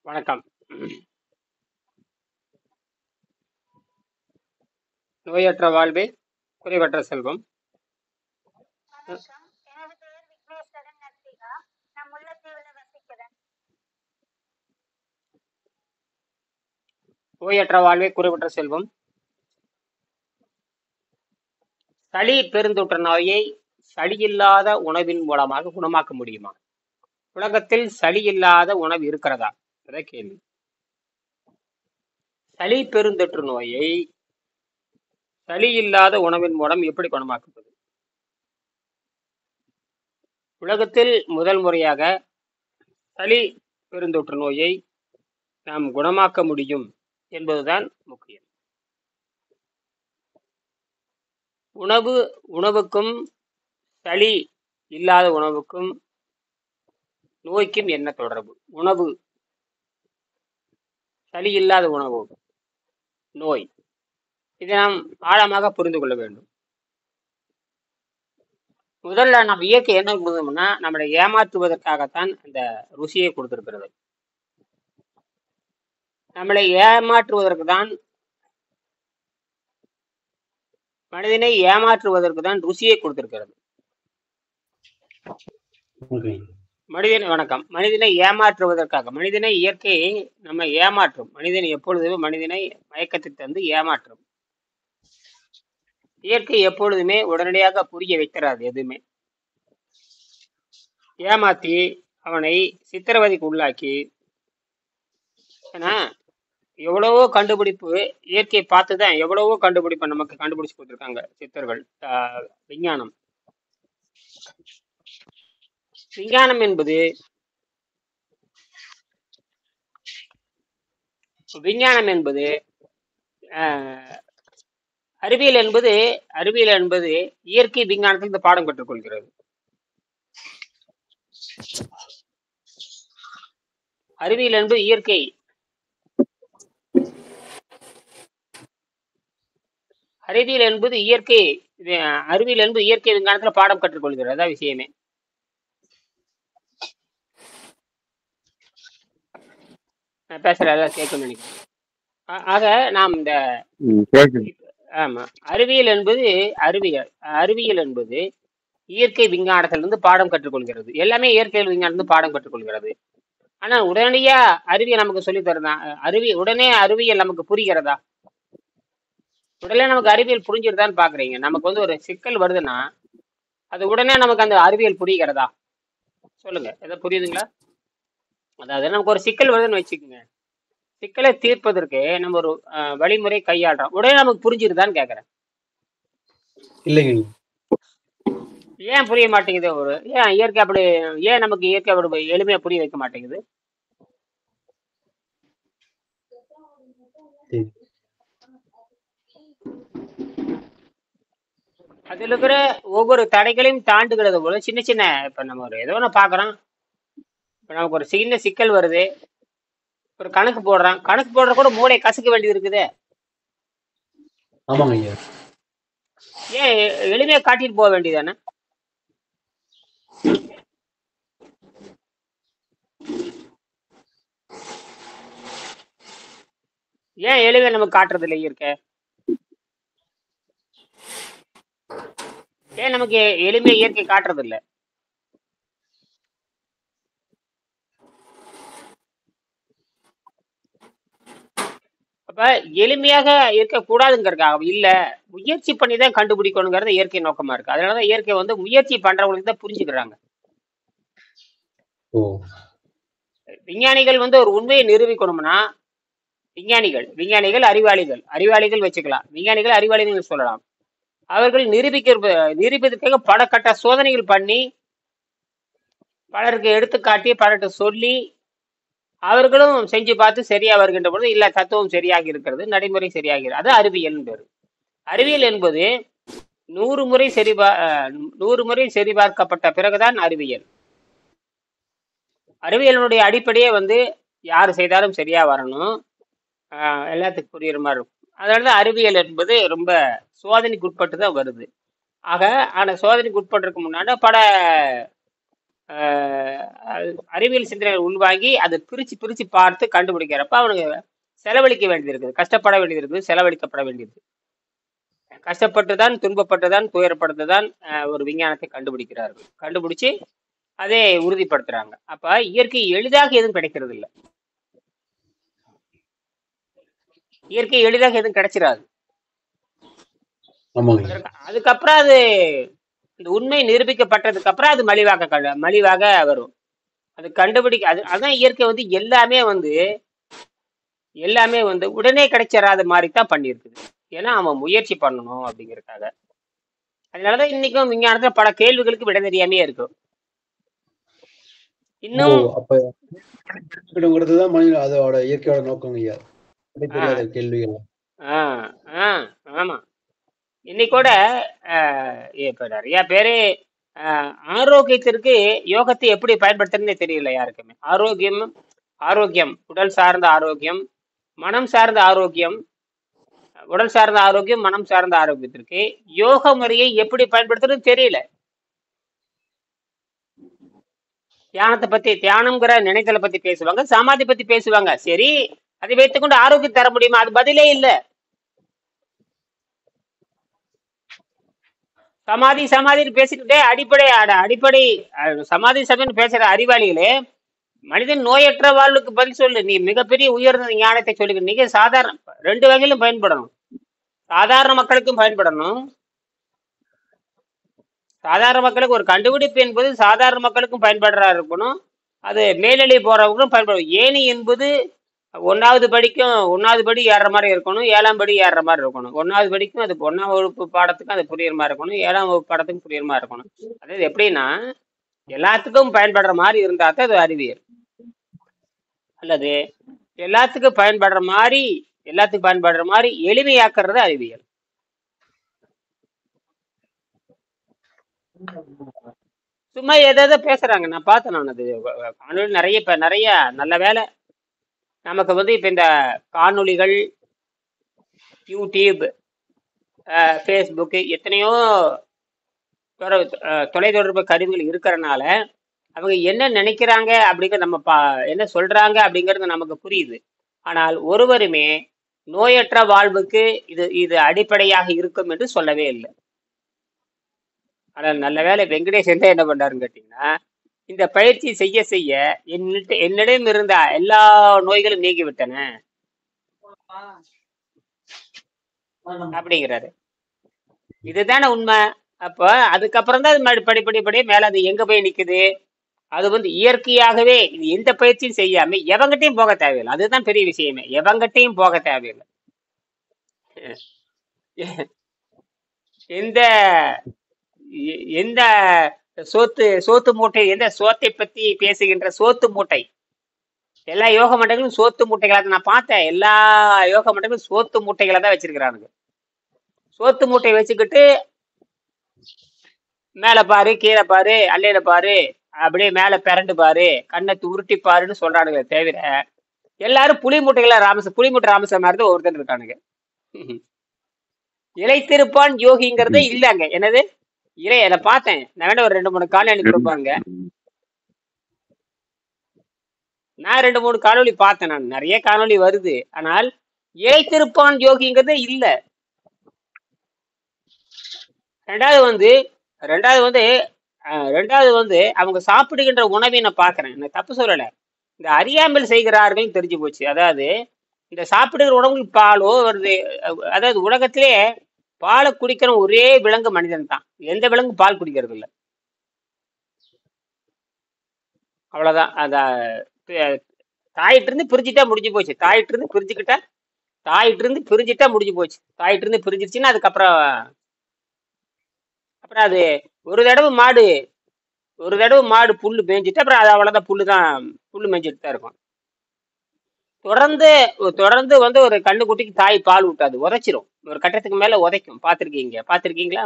வணக்கம். நோயற்ற வாழ்வே குறைவற்ற செல்வம். வணக்கம். எனது பெயர் விக்னேஸ்வரன் நர்த்திகா. நான் முல்லைத்தீவுல வசிக்கிறேன். நோயற்ற வாழ்வே குறைவற்ற செல்வம். சளி பெருந்தொற்று நோயை சளியில்லாத உணவின் மூலமாக குணமாக்க முடியுமா? உலகத்தில் சளி இல்லாத உணவு இருக்கிறதா? அதான் கேள்வி. சளி பெருந்தொற்று நோயை சளி இல்லாத உணவின் மூலம் எப்படி குணமாக்குவது? உலகத்தில் முதல் முறையாக சளி பெருந்தொற்று நோயை நாம் குணமாக்க முடியும் என்பதுதான் முக்கியம். உணவுக்கும் சளி இல்லாத உணவுக்கும் நோய்க்கும் என்ன தொடர்பு? உணவு, சளி இல்லாத உணவு, நோய், இதை நாம் ஆழமாக புரிந்து கொள்ள வேண்டும். முதல்ல நம்ம இயற்கை என்ன கொடுத்தோம்னா, நம்மளை ஏமாற்றுவதற்காகத்தான் அந்த ருசியை கொடுத்திருக்கிறது. நம்மளை ஏமாற்றுவதற்கு தான், மனிதனை ஏமாற்றுவதற்கு தான் ருசியை கொடுத்திருக்கிறது. வணக்கம். மனிதனை ஏமாற்றுவதற்காக, மனிதனை இயற்கை நம்ம ஏமாற்றும். மனிதனை எப்பொழுதுமே மனிதனை மயக்கத்தை தந்து ஏமாற்றும். இயற்கை எப்பொழுதுமே உடனடியாக புரிய வைக்கிறாது. எதுவுமே ஏமாத்தி அவனை சித்திரவதைக்கு உள்ளாக்கி, ஏன்னா எவ்வளவோ கண்டுபிடிப்பு இயற்கையை பார்த்துதான் எவ்வளவோ கண்டுபிடிப்பை நமக்கு கண்டுபிடிச்சு கொடுத்துருக்காங்க சித்தர்கள். விஞ்ஞானம் என்பது அறிவியல் என்பது இயற்கை விஞ்ஞானத்தில் இந்த பாடம் கற்றுக்கொள்கிறது. அறிவியல் என்பது இயற்கை அறிவியல் என்பது இயற்கை விஞ்ஞானத்துல பாடம் கற்றுக்கொள்கிறது. அதான் விஷயமே. பேசுறதா கேட்கணும்னு நினைக்கிறேன். ஆக நாம் இந்த ஆமா, அறிவியல் என்பது இயற்கை விஞ்ஞானத்திலிருந்து பாடம் கற்றுக்கொள்கிறது. எல்லாமே இயற்கை விஞ்ஞானத்திலிருந்து பாடம் கற்றுக்கொள்கிறது. ஆனா உடனடியா அறிவியல் நமக்கு சொல்லி தருதா? உடனே அறிவியல் நமக்கு புரிகிறதா? உடனே நமக்கு அறிவியல் புரிஞ்சிருதான்னு பாக்குறீங்க. நமக்கு ஒரு சிக்கல் வருதுன்னா அது உடனே நமக்கு அந்த அறிவியல் புரிகிறதா? சொல்லுங்க, எதாவது புரியுதுங்களா? அதாவது நமக்கு ஒரு சிக்கல் வருதுன்னு வச்சுக்கோங்க. சிக்கலை தீர்ப்பதற்கு நம்ம ஒரு வழிமுறை கையாளுறோம். உடனே நமக்கு புரிஞ்சிருதான்னு கேக்குறேன். இல்லைங்க. ஏன் புரிய மாட்டேங்குது? ஏன் இயற்கை அப்படி, ஏன் நமக்கு இயற்கை அப்படி எளிமையா புரிய வைக்க மாட்டேங்குது? அதுல இருக்கிற ஒவ்வொரு தடைகளையும் தாண்டுகிறது போல சின்ன சின்ன, இப்ப நம்ம ஏதோ ஒன்று பாக்குறோம். இப்ப நமக்கு ஒரு சின்ன சிக்கல் வருது, ஒரு கணக்கு போடுற கூட மூளை கசக்க வேண்டியது இருக்குது. ஆமாங்க ஐயா. ஏன் எளிமையா காட்டிட்டு போக வேண்டியதானே? ஏன் எளிமையா நமக்கு காட்டுறது இல்லை இயற்கை? ஏன் நமக்கு எளிமையா இயற்கை காட்டுறது இல்லை? அப்ப எளிமையாக இருக்கக்கூடாதுங்கிறதுக்காக இல்ல, முயற்சி பண்ணி தான் கண்டுபிடிக்கணுங்கிறது இயற்கை நோக்கமா இருக்கு. அதனாலதான் இயற்கை முயற்சி பண்றவங்களுக்கு தான் புரிஞ்சுக்கிறாங்க. விஞ்ஞானிகள் ஒரு உண்மையை நிரூபிக்கணும்னா, விஞ்ஞானிகள் அறிவாளிகள் வச்சுக்கலாம். விஞ்ஞானிகள் அறிவாளிகள் சொல்லலாம். அவர்கள் நிரூபிப்பதற்காக பல கட்ட சோதனைகள் பண்ணி, பலருக்கு எடுத்துக்காட்டி, பலர்கிட்ட சொல்லி, அவர்களும் செஞ்சு பார்த்து சரியா வருகின்ற பொழுது இல்ல, தத்துவம் சரியாக இருக்கிறது, நடைமுறை சரியாகிறது. அது அறிவியல் பேரு. அறிவியல் என்பது 100 முறை சரிபார்க்கப்பட்ட பிறகுதான் அறிவியல். அறிவியலுடைய அடிப்படையே யாரு செய்தாலும் சரியா வரணும், எல்லாத்துக்கும் புரியுற மாதிரி இருக்கும். அதனாலதான் அறிவியல் என்பது ரொம்ப சோதனைக்கு உட்பட்டு தான் வருது. ஆக அந்த சோதனைக்கு உட்பட்டிருக்கு முன்னாடி பல அறிவியல் சிந்தனை உள்வாங்கி அதை பிரிச்சு பிரிச்சு பார்த்து கண்டுபிடிக்கிறப்ப அவனுக்கு செலவழிக்க வேண்டியது இருக்குது, கஷ்டப்பட வேண்டியது இருக்குது, செலவழிக்கப்பட வேண்டியது. கஷ்டப்பட்டுதான், துன்பப்பட்டுதான், துயரப்பட்டுதான் ஒரு விஞ்ஞானத்தை கண்டுபிடிக்கிறார்கள். கண்டுபிடிச்சு அதை உறுதிப்படுத்துறாங்க. அப்ப இயற்கை எளிதாக எதுவும் கிடைக்கிறது இல்லை. இயற்கை எளிதாக எதுவும் கிடைச்சிடாது. ஆமாங்க. அதுக்கப்புறம் அது இந்த உண்மை நிரூபிக்கப்பட்டதுக்கு அப்புறம் அது மலிவாக வரும். அது கண்டுபிடிக்க அதான் இயற்கை வந்து எல்லாமே வந்து உடனே கிடைச்சிடாத மாதிரி தான் பண்ணியிருக்குது. ஏன்னா அவன் முயற்சி பண்ணணும் அப்படிங்கிறதுக்காக. அதனாலதான் இன்னைக்கும் விஞ்ஞானத்துல பல கேள்விகளுக்கு விட தெரியாமே இருக்கும். இன்னும் அப்ப கிடைக்கணுங்கிறதுதான் மனித அதோட இயற்கையோட நோக்கம் ஐயா. தெரியாத கேள்விகள். ஆமா. இன்னைக்கூட இப்ப நிறைய பேரு ஆரோக்கியத்திற்கு யோகத்தை எப்படி பயன்படுத்துறதுன்னே தெரியல யாருக்குமே. ஆரோக்கியம் உடல் சார்ந்த ஆரோக்கியம், மனம் சார்ந்த ஆரோக்கியம், உடல் சார்ந்த ஆரோக்கியம், மனம் சார்ந்த ஆரோக்கியத்திற்கு யோக முறையை எப்படி பயன்படுத்துறது தெரியல. தியானம்ங்கிற நினைத்தலை பத்தி பேசுவாங்க, சமாதி பத்தி பேசுவாங்க. சரி, அதை வைத்துக்கொண்டு ஆரோக்கியம் தர முடியுமா? அது பதிலே இல்லை. சமாதின்னு பேசிக்கிட்டே அடிப்படை சமாதின்னு பேசுற அறிவாளிகளே, மனிதன் நோயற்ற வாழ்வுக்கு பதில் சொல்லு. நீ மிகப்பெரிய உயர்ந்த ஞானத்தை சொல்லிக்க. நீங்க சாதாரண 2 வகையிலும் பயன்படணும். சாதாரண மக்களுக்கும் பயன்படணும். சாதாரண மக்களுக்கு ஒரு கண்டுபிடிப்பு என்பது சாதாரண மக்களுக்கும் பயன்படுறா இருக்கணும். அது மேல்நிலை போறவங்களுக்கும் பயன்படும். ஏணி என்பது 1வது படி ஏறுற மாதிரி இருக்கணும், 7ஆம் படி ஏறுற மாதிரி இருக்கணும். 1வது படிக்கும் அது 1ஆம் வகுப்பு பாடத்துக்கும் அது புரியுற மாதிரி இருக்கணும், 7ஆம் வகுப்பு பாடத்துக்கும் புரியுற மாதிரி இருக்கணும். அதாவது எப்படின்னா எல்லாத்துக்கும் பயன்படுற மாதிரி இருந்தா தான் அது அறிவியல். அல்லது எல்லாத்துக்கும் பயன்படுற மாதிரி எளிமையாக்குறது அறிவியல். சும்மா ஏதாவது பேசுறாங்க, நான் பார்த்தேன். நான் அது காணொலி நிறைய நல்ல வேலை. நமக்கு வந்து இப்ப இந்த காணொளிகள், யூடியூப், ஃபேஸ்புக்கு எத்தனையோ தொலைத்தொடர்பு கருவிகள் இருக்கிறனால அவங்க என்ன நினைக்கிறாங்க அப்படிங்கிறது நம்ம என்ன சொல்றாங்க அப்படிங்கிறது நமக்கு புரியுது. ஆனால் ஒருவருமே நோயற்ற வாழ்வுக்கு இது அடிப்படையாக இருக்கும் என்று சொல்லவே இல்லை. ஆனால் நல்ல வேலை வெங்கடேஷ் என்ன பண்றாருன்னு கேட்டீங்கன்னா, இந்த பயிற்சி செய்ய என்னிடம் இருந்த எல்லா நோய்களும் நீங்கிவிட்டன அப்படிங்கிறாரு. இதுதானே உண்மை. அப்ப அதுக்கப்புறம் தான் அது படிப்படியே மேல அது எங்க போய் நிக்குது. அது வந்து இயற்கையாகவே இது எந்த பயிற்சியும் செய்யாம எவங்கிட்டையும் போக தேவையில்லை. அதுதான் பெரிய விஷயமே. எவங்கிட்டையும் போக தேவையில்லை. எந்த சோத்து மூட்டை, எந்த சோத்தை பத்தி பேசுகின்ற சோத்து மூட்டை, எல்லா யோக மண்டங்களும் சோத்து மூட்டைகளாக நான் பார்த்தேன். எல்லா யோக மண்டங்களும் சோத்து மூட்டைகளை தான் வச்சிருக்கிறானுங்க. சோத்து மூட்டையை வச்சுக்கிட்டு மேல பாரு, கீழே பாரு, அல்லையில பாரு, அப்படியே மேல பிறண்டு பாரு, கண்ணத்தை உருட்டி பாருன்னு சொல்றானுங்க. தவிர எல்லாரும் புலி மூட்டை ராமசாமி மாதிரி தான் ஒருத்தன் இருக்கானுங்க. இலைத்திருப்பான் யோகிங்கிறதே இல்லைங்க. என்னது அதை பார்த்தேன். நான் வேணா ஒரு 2-3 காணொலி கொடுப்பாங்க. நான் 2-3 காணொலி பார்த்தேன். நான் நிறைய காணொலி வருது. ஆனால் இலைத்திருப்பான் யோகிங்கிறதே இல்லை. ரெண்டாவது வந்து அவங்க சாப்பிடுகின்ற உணவை நான் பார்க்கறேன். நான் தப்பு சொல்லலை, இந்த அறியாமல் செய்கிறார்கள் தெரிஞ்சு போச்சு. அதாவது இந்த சாப்பிடுகிற உணவுகள் பாலோ வருது. அதாவது உலகத்திலே பாலை குடிக்கிற ஒரே விலங்கு மனிதன் தான். எந்த விலங்கு பால் குடிக்கிறது இல்லை. அவ்வளவுதான். அத தாயிட்டு இருந்து பிரிஞ்சுட்டா முடிஞ்சு போச்சு. தாயிட்டு இருந்து பிரிஞ்சுட்டா முடிஞ்சு போச்சு. தாயிட்டு இருந்து பிரிஞ்சிருச்சுன்னா அதுக்கப்புறம் அது ஒரு தடவை மாடு புல்லு மேய்ஞ்சிட்டு அப்புறம் அது அவ்வளவுதான். புல்லு மேய்ஞ்சிட்டு தான் இருக்கும். தொடர்ந்து வந்து ஒரு கண்ணுக்குட்டிக்கு தாய் பால் ஊட்டாது, உதைச்சிரும். ஒரு கட்டத்துக்கு மேல உதைக்கும். பாத்திருக்கீங்களா?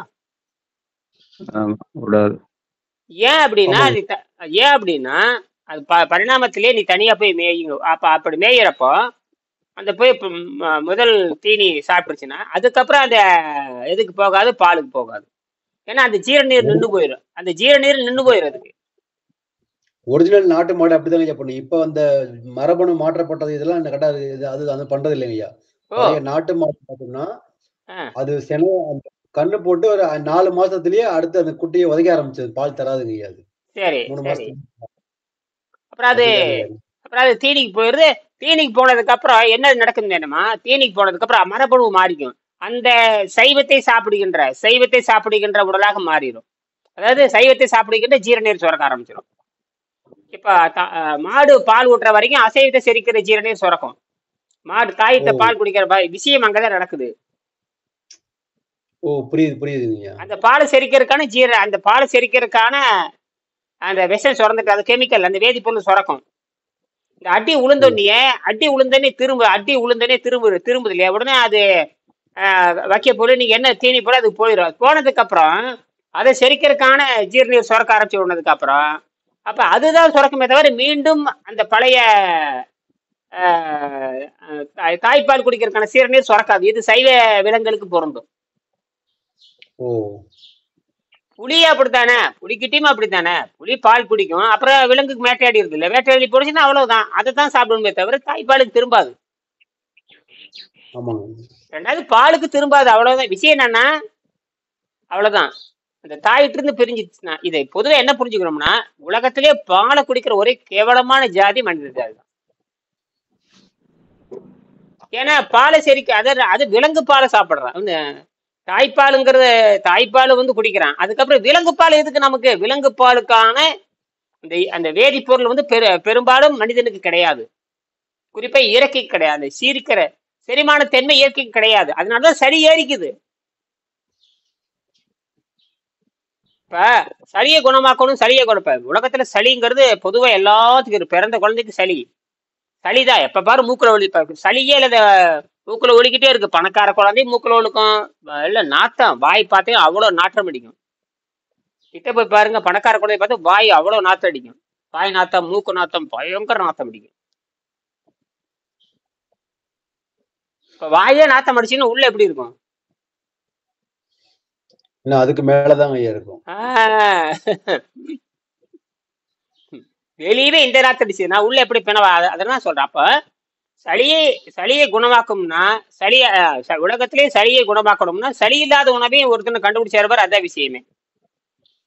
ஏன் அப்படின்னா அது பரிணாமத்திலே நீ தனியா போய் மேயுங்க. அப்படி மேயிறப்போ அந்த போய் முதல் தீனி சாப்பிட்டுருச்சுன்னா அதுக்கப்புறம் அந்த எதுக்கு போகாது, பாலுக்கு போகாது. ஏன்னா அந்த ஜீரணீர் நின்று போயிடும். அதுக்கு ஒரிஜினல் நாட்டு மாடு அப்படிதாங்க ஐயா பண்ணும். இப்ப அந்த மரபணு மாற்றப்பட்டது இதெல்லாம் இந்த கட்டா அது அது பண்றது இல்லைங்க ஐயா. ஓ பழைய நாட்டு மாடு பார்த்தோம்னா ஆ அது அந்த கண்ணு போட்டு ஒரு 4 மாசத்துலயே அடுத்து அந்த குட்டியை உதைக்க ஆரம்பிச்சது. பால் தராதுங்க ஐயா அது. சரி 3 சரி. மாசத்துக்கு அப்புறம் அது அப்படிதாங்க ஐயா. அப்புறம் அது தீனிக்கு போயிடுது. தீனிக்கு போனதுக்கு அப்புறம் என்ன நடக்குது என்னமா, தீனிக்கு போனதுக்கு அப்புறம் மரபணு மாறிக்கும். அந்த சைவத்தை சாப்பிடுகின்ற உடலாக மாறிடும். அதாவது சைவத்தை சாப்பிடுகின்ற ஜீரநீர் சுரக்க ஆரம்பிச்சிடும். இப்ப மாடு பால் ஊட்டுற வரைக்கும் அசைவத்தை செரிக்கிற ஜீரநீர் சுரக்கும். மாடு ஓ தாயிட்ட பால் குடிக்கிற விஷயம் அங்கதான் நடக்குது. ஓ புரியுதுங்க ஐயா. அந்த பாலை செரிக்கிறதுக்கான அந்த விஷம் சுரந்துட்டு அது கெமிக்கல் அந்த வேதிப்பொருள் சுரக்கும். இந்த அடி ஓ உளுந்தனே திரும்புது இல்லையா? உடனே அது வைக்க போல நீங்க என்ன தீனி போல அது போயிடும். போனதுக்கு அப்புறம் அதை செரிக்கிறதுக்கான ஜீரநீர் சுரக்க ஆரம்பிச்சு விடுனதுக்கு அப்புறம் அப்ப அதுதான் சுரக்குமே தவிர மீண்டும் அந்த பழைய தாய்ப்பால் குடிக்கிறதுக்கான சீரநீர் சுரக்காது. இது சைவ விலங்குகளுக்கு பொருந்தும். ஓ புளி அப்படித்தானே, புளிக்கிட்டையும் அப்படித்தானே. புளி பால் குடிக்கும், அப்புறம் விலங்குக்கு வேட்டையாடி இருக்கு இல்ல, வேட்டையாடி போடுச்சுன்னா அவ்வளவுதான், அதை தான் சாப்பிடணுமே தவிர தாய்ப்பாலுக்கு திரும்பாது. ஆமாங்க. ரெண்டாவது பாலுக்கு திரும்பாது, அவ்வளவுதான் விஷயம். என்னன்னா அவ்வளவுதான், அந்த தாயிட்டு இருந்து பிரிஞ்சிச்சுன்னா. இதை பொதுவாக என்ன புரிஞ்சுக்கணும்னா, உலகத்திலே பாலை குடிக்கிற ஒரே கேவலமான ஜாதி மனித ஜாதி தான். ஏன்னா பாலை செரிக்க அது விலங்கு பாலை சாப்பிடுறான். தாய்ப்பால் குடிக்கிறான். அதுக்கப்புறம் விலங்கு பால் எதுக்கு நமக்கு? விலங்கு பாலுக்கான அந்த வேதிப்பொருள் பெரும்பாலும் மனிதனுக்கு கிடையாது, குறிப்பா இயற்கைக்கு கிடையாது. சீரிக்கிற செரிமான தன்மை இயற்கைக்கு கிடையாது. அதனாலதான் சளி ஏறிக்குது. இப்ப சளியை குணமாக்கணும், சளியை குணப்ப உலகத்துல சளிங்கிறது பொதுவா எல்லாத்துக்கும் பிறந்த குழந்தைக்கு சளிதான். எப்ப பாரு மூக்குல ஒழிப்ப சளியே இல்ல, மூக்குல ஒழிக்கிட்டே இருக்கு. பணக்கார குழந்தையும் மூக்குல ஒழுக்கும், இல்ல நாத்தம், வாய் பார்த்தே அவ்வளவு நாற்றம் அடிக்கும். கிட்ட போய் பாருங்க, பணக்கார குழந்தைய பார்த்து வாய் அவ்வளவு நாத்தம் அடிக்கும். வாய் நாத்தம், மூக்கு நாத்தம், பயங்கர நாத்தம் அடிக்கும். இப்ப வாயே நாத்தம் அடிச்சுன்னா உள்ள எப்படி இருக்கும்? அதுக்கு மேலதான் இருக்கும். வெளியவே இந்த நாத்தம் அடிச்சுன்னா உள்ள எப்படி பிணவா? அதெல்லாம் சொல்றேன். அப்ப சளியை குணமாக்கும்னா, உலகத்திலேயே சளியை குணமாக்கணும்னா சளி இல்லாத உணவையும் ஒருத்தனை கண்டுபிடிச்சாரு. அதான் விஷயமே.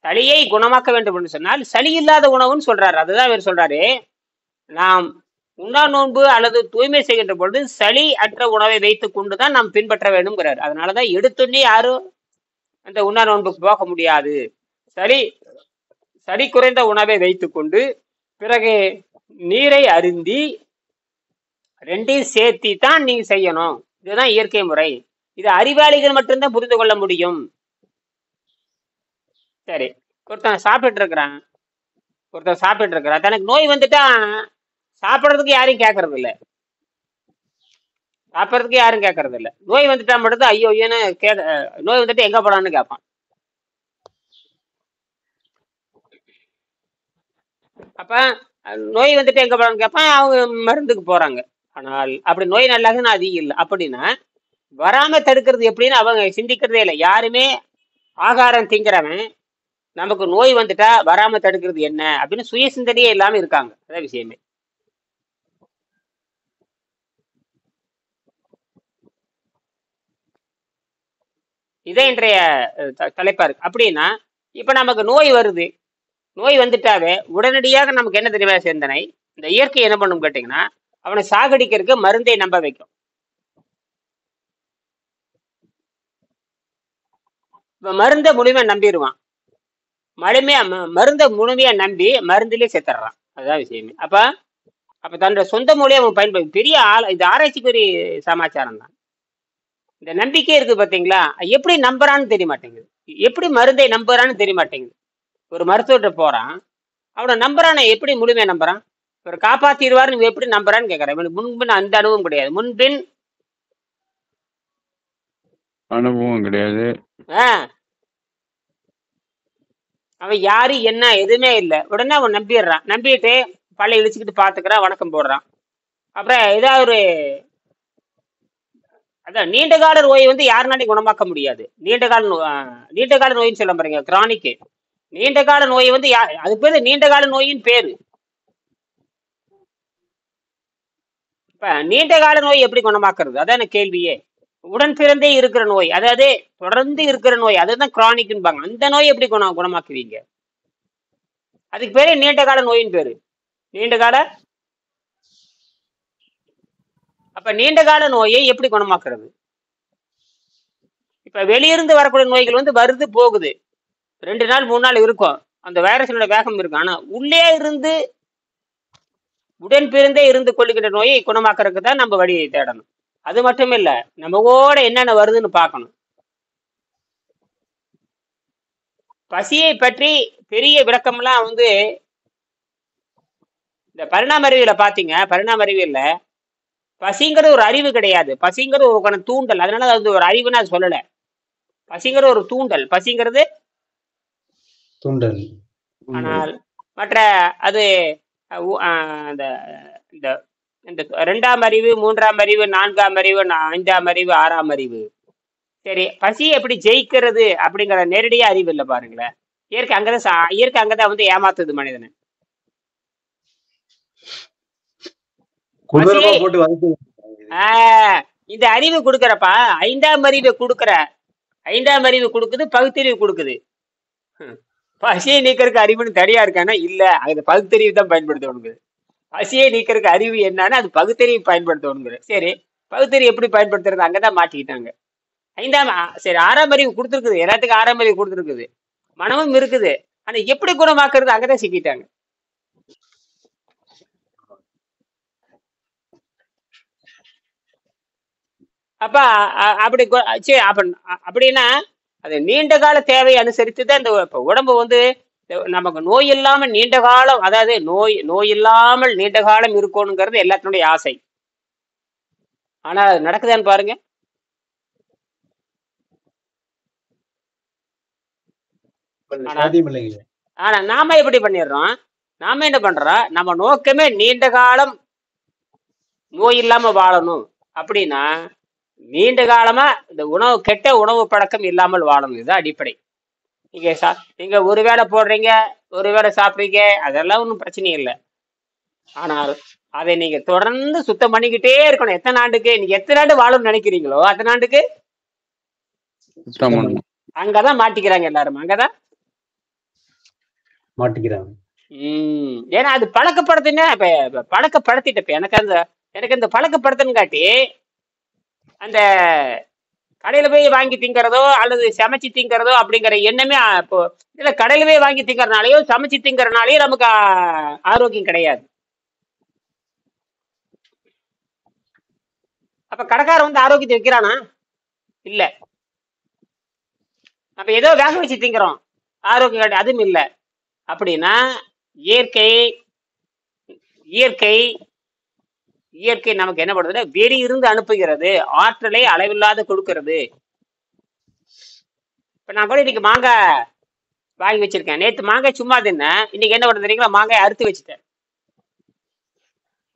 சளியை குணமாக்க வேண்டும் என்று சொன்னால் சளி இல்லாத உணவுன்னு சொல்றாரு. அதுதான் இவர் சொல்றாரு, நாம் உண்ணா நோன்பு அல்லது தூய்மை செய்கின்ற பொழுது சளி அற்ற உணவை வைத்துக் கொண்டுதான் நாம் பின்பற்ற வேண்டும்ங்கிறார். அதனாலதான் எடுத்துன்னே யாரும் அந்த உண்ணா நோன்புக்கு போக முடியாது. சளி குறைந்த உணவை வைத்துக்கொண்டு பிறகு நீரை அருந்தி ரெண்டையும் சேர்த்தி தான் நீங்க செய்யணும். இதுதான் இயற்கை முறை. இது அறிவாளிகள் மட்டும்தான் புரிந்து கொள்ள முடியும். சரி, ஒருத்தன் சாப்பிட்டு இருக்கிறான், தனக்கு நோய் வந்துட்டா சாப்பிட்றதுக்கு யாரும் கேட்கறது இல்லை. நோய் வந்துட்டா மட்டும்தான் ஐயோ ஏன்னு நோய் வந்துட்டு எங்க போடான்னு கேட்பான். அப்ப நோய் வந்துட்டு எங்க போறான்னு கேட்பான், அவங்க மருந்துக்கு போறாங்க. ஆனால் அப்படி நோய் நல்லாதுன்னு அது இல்லை. அப்படின்னா வராம தடுக்கிறது எப்படின்னு அவங்க சிந்திக்கிறதே இல்லை. யாருமே ஆகாரம் திங்கிறவன் நமக்கு நோய் வந்துட்டா வராம தடுக்கிறது என்ன அப்படின்னு சுய சிந்தனையே இல்லாம இருக்காங்க. அதான் விஷயமே. இதே இன்றைய தலைப்பா இருக்கு. அப்படின்னா இப்ப நமக்கு நோய் வருது, நோய் வந்துட்டாவே உடனடியாக நமக்கு என்ன தெரியுமா சிந்தனை? இந்த இயற்கை என்ன பண்ணும் கேட்டீங்கன்னா, அவனை சாகடிக்கிறதுக்கு மருந்தை நம்ப வைக்கும். இப்ப மருந்தை முழுமையா நம்பிடுவான். மருந்தை முழுமையா நம்பி மருந்திலே செத்துறான். அதுதான் விஷயமே. அப்ப தன்னோட சொந்த மொழியை அவன் பயன்படுத்தி பெரிய இது ஆராய்ச்சிக்கு ஒரு சமாச்சாரம் தான். இந்த நம்பிக்கை இருக்கு பாத்தீங்களா, எப்படி நம்புறான்னு தெரிய மாட்டேங்குது. எப்படி மருந்தை நம்புறான்னு தெரிய மாட்டேங்குது. ஒரு மருத்துவர்கிட்ட போறான், அவனை நம்புறான எப்படி முழுமையா நம்புறான்? ஒரு காப்பாத்திடுவாரு நீ எப்படி நம்புறான்னு கேட்கறேன். இவனுக்கு முன்பின் அந்த அனுபவம் கிடையாது. முன்பின் அனுபவம் கிடையாது. அவன் யாரு என்ன எதுவுமே இல்லை. உடனே அவன் நம்பிடுறான். நம்பிட்டு பல்ல இழிச்சுக்கிட்டு பாத்துக்கிறான், வணக்கம் போடுறான். அப்புறம் ஏதாவது அதான் நீண்ட கால நோயை யாருனாலையும் குணமாக்க முடியாது. நீண்ட கால நோயின்னு சொல்ல பாருங்க, கிரானிக்கு. நீண்ட கால நோயை அது பேரு நீண்ட கால நோயின் பேரு. இப்ப நீண்ட கால நோய் எப்படி குணமாக்குறது? அதான கேள்வியே. உடன் பிறந்தே இருக்கிற நோய், அதாவது தொடர்ந்து இருக்கிற நோய், அதுதான் கிரானிக்பாங்க. அந்த நோய் எப்படி குணமாக்குவீங்க? அதுக்கு பேரு நீண்ட கால நோயின் பேரு. நீண்ட கால அப்ப நீண்ட கால நோயை எப்படி குணமாக்குறது? இப்ப வெளியிருந்து வரக்கூடிய நோய்கள் வந்து வருது போகுது, 2 நாள் 3 நாள் இருக்கும், அந்த வைரஸோட வேகம் இருக்கும். ஆனா உள்ளே இருந்து உடன் பிறந்தே இருந்து கொள்ளுகின்ற நோயை குணமாக்குறதுக்கு தான் நம்ம வழியை தேடணும். அது மட்டும் இல்ல, நம்ம கூட என்னென்ன வருதுன்னு பார்க்கணும். பசியை பற்றி பெரிய விளக்கம்லாம் வந்து இந்த பரிணாம அறிவியல பாத்தீங்க. பரிணாம அறிவியல்ல பசிங்கிறது ஒரு அறிவு கிடையாது, பசிங்கிறது ஒரு தூண்டல். அதனால அது ஒரு அறிவுன்னு அது சொல்லல. பசிங்கிறது ஒரு தூண்டல், பசிங்கிறது தூண்டல். ஆனால் மற்ற அது இந்த இந்த இந்த 2ஆம் அறிவு, 3ஆம் அறிவு, 4ஆம் அறிவு, 5ஆம் அறிவு, 6ஆம் அறிவு. சரி, பசியை எப்படி ஜெயிக்கிறது அப்படிங்கிற நேரடியா அறிவு இல்லை பாருங்களேன். இயற்கை அங்கதான் வந்து ஏமாத்துது மனிதனை. கொடூரமா போட்டு வதக்கி. இந்த அறிவு கொடுக்கறப்பா 5ஆம் அறிவு கொடுக்குற, 5ஆம் அறிவு கொடுக்குது, பகுத்தறிவு கொடுக்குது. பசியை நீக்கிறதுக்கு அறிவுன்னு தனியா இருக்கானா? இல்ல, அது பகுத்தறிவு தான் பயன்படுத்தணுங்க. பசியை நீக்கிறதுக்கு அறிவு என்னன்னா அது பகுத்தறிவு பயன்படுத்தணுங்கிற. சரி, பகுத்தறிவு எப்படி பயன்படுத்துறது? அங்கதான் மாட்டிக்கிட்டாங்க. சரி, 6ஆம் அறிவு கொடுத்துருக்குது, எல்லாத்துக்கும் 6ஆம் அறிவு கொடுத்துருக்குது, மனமும் இருக்குது. ஆனா எப்படி குணமாக்குறது? அங்கதான் சிக்கிட்டாங்க. அப்ப அப்படி சரி, அப்படின்னா அது நீண்ட கால தேவை அனுசரித்து தான் இந்த உடம்பு வந்து நமக்கு நோய் இல்லாமல் நீண்ட காலம், அதாவது நோய் இல்லாமல் நீண்ட காலம் இருக்கணுங்கிறது எல்லாத்தினுடைய ஆசை. ஆனா அது நடக்குதான்னு பாருங்க. ஆனா நாம எப்படி பண்ணிடுறோம்? நாம என்ன பண்றோம்? நம்ம நோக்கமே நீண்ட காலம் நோய் இல்லாம வாழணும். அப்படின்னா நீண்ட காலமா இந்த கெட்ட உணவு பழக்கம் இல்லாமல் வாழணும். இதுதான் அடிப்படை. நீங்க ஒரு வேளை போடுறீங்க, ஒரு வேளை சாப்பிடுறீங்க, அதெல்லாம் ஒன்றும் பிரச்சனை இல்லை. ஆனால் அதை நீங்க தொடர்ந்து சுத்தம் பண்ணிக்கிட்டே இருக்கணும். எத்தனை ஆண்டுக்கு? நீங்க எத்தனை ஆண்டு வாழணும்னு நினைக்கிறீங்களோ அத்தனை ஆண்டுக்கு அங்கதான் மாட்டிக்கிறாங்க எல்லாரும். அங்கதான் மாட்டிக்கிறாங்க. ஏன்னா அது பழக்கப்படுத்தின பழக்கப்படுத்திட்ட. எனக்கு அந்த பழக்கப்படுத்தன்னு காட்டி அந்த கடையில போய் வாங்கி திங்கிறதோ அல்லது சமைச்சு திங்கிறதோ அப்படிங்கிற எண்ணமே இப்போ இல்ல. கடையில போய் வாங்கி திங்கறனாலயோ சமைச்சு திங்கறனாலயோ நமக்கு ஆரோக்கியம் கிடையாது. அப்ப கடைக்காரன் வந்து ஆரோக்கியத்தை வைக்கிறானா? இல்ல. அப்ப ஏதோ வேக வச்சு திங்கிறோம், ஆரோக்கியம் கிடையாது, அதுவும் இல்லை. அப்படின்னா இயற்கை நமக்கு என்ன பண்ணுறது? வெறி இருந்து அனுப்புகிறது, ஆற்றலை அளவில்லாத கொடுக்கிறது. இப்ப நான் கூட இன்னைக்கு மாங்காய் வாங்கி வச்சிருக்கேன். நேற்று மாங்காய் சும்மா தின்னேன், இன்னைக்கு என்ன பண்ணுறது தெரியுங்களா? மாங்காய் அறுத்து வச்சுட்டேன்.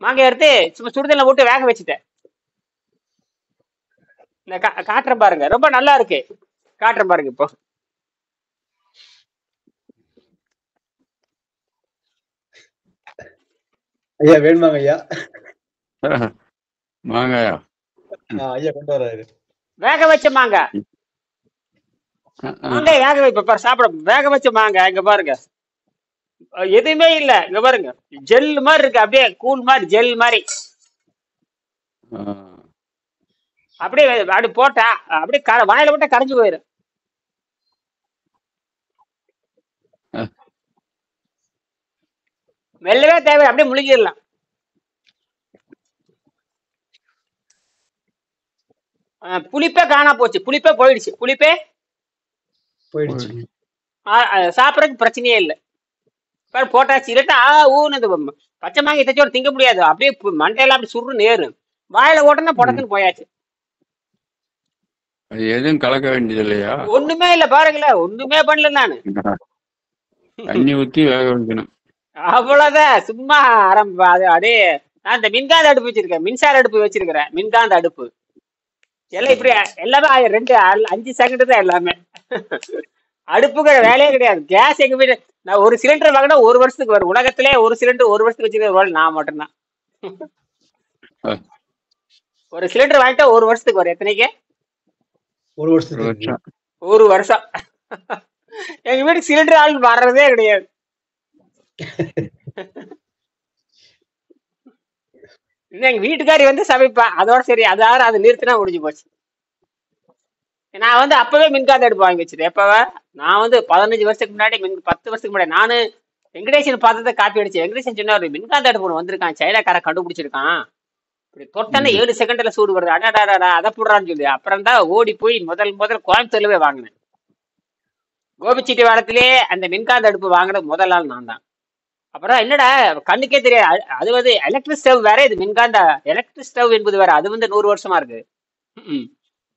மாங்காய் அறுத்து சும்மா சுடுதல்ல போட்டு வேக வச்சுட்டேன். இந்த காட்டுறேன் பாருங்க, ரொம்ப நல்லா இருக்கு. காட்டுறேன் பாருங்க. இப்போ ஐயா வேணுமாங்க ஐயா? மாங்காயா? ஐயா கொண்டு வர்றாரு. வேக வச்ச மாங்காய். மாங்காய் வேக வைப்ப சாப்பிட. வேக வச்ச மாங்காய் இங்க பாருங்க, எதுவுமே இல்ல. இங்க பாருங்க, ஜெல் மாதிரி இருக்கு, அப்படியே கூல் மாதிரி, ஜெல் மாதிரி. அப்படியே அப்படி போட்டா அப்படியே வாயில போட்டா கரைஞ்சு போயிடும். மெல்லவே தேவை, அப்படியே முழுங்கிடலாம். புளிப்பே காணா போச்சு, புளிப்பே போயிடுச்சு. சாப்பிடறதுக்கு பிரச்சனையே இல்லை. போட்டாச்சு. இல்லட்டா ஊன்னு பச்சை மாங்காய் தச்சோட திங்க முடியாது. அப்படியே மண்டையெல்லாம் அப்படி சுரு நேரு, வாயில ஓட்டனா புடக்குன்னு போயாச்சு. எதுவும் கலக்க வேண்டியது இல்லையா? ஒண்ணுமே இல்ல பாருங்களேன், ஒண்ணுமே பண்ணல. நானு தண்ணி ஊத்தி வேக வைக்கணும், அவ்வளவுதான். சும்மா அது அப்படியே. நான் இந்த மின்காந்த அடுப்பு வச்சிருக்கேன், மின்சார அடுப்பு வச்சிருக்கிறேன், மின்காந்த அடுப்பு. எல்லாம் இப்படி எல்லாமே 5 செகண்ட் தான் எல்லாமே. அடுப்புங்கிற வேலையே கிடையாது. கேஸ் எங்க வீடு, நான் ஒரு சிலிண்டர் வாங்கினா 1 வருஷத்துக்கு வரும். உலகத்திலே ஒரு சிலிண்டர் 1 வருஷத்துக்கு வச்சிருக்க நான் மட்டும்தான். ஒரு சிலிண்டர் வாங்கிட்டா ஒரு வருஷத்துக்கு வரும். எத்தனைக்கு? ஒரு ஒரு வருஷத்துக்கு. வருஷம். ஒரு வருஷம். எங்க வீட்டுக்கு சிலிண்டர் ஆள் வர்றதே கிடையாது. இன்னும் எங்க வீட்டுக்காரி வந்து சமைப்பா, அதோட சரி. அதாவது அது நிறுத்தினா முடிஞ்சு போச்சு. நான் வந்து அப்பவே மின்காந்த அடுப்பு வாங்கி வச்சிருக்கேன். எப்பவ நான் வந்து 15 வருஷத்துக்கு முன்னாடி 10 வருஷத்துக்கு முன்னாடி நானு வெங்கடேசன் பார்த்ததை காப்பி அடிச்சு. வெங்கடேசன் சொன்னா ஒரு மின்காந்த அடுப்பு ஒண்ணு வந்திருக்கான், சைனாக்காரன் கண்டுபிடிச்சிருக்கான், இப்படி தொட்டனே ம். 7 செகண்ட்ல சூடு வருது, அடாடாடா அதை போடுறான்னு சொல்லி அப்புறம் தான் ஓடி போய் முதல் கோயம்புத்தூர்ல போய் வாங்கினேன். கோபிச்செட்டி வாரத்திலே அந்த மின்காந்த அடுப்பு வாங்கினது முதல் நாள் நான் தான். அப்புறம் என்னடா கண்ணுக்கே தெரியாது, அது வந்து எலக்ட்ரிக் ஸ்டவ் வேற, இது மின்காந்த எலக்ட்ரிக் ஸ்டவ் என்பது வேற, அது வந்து 100 வருஷமா இருக்கு. ம்ம்.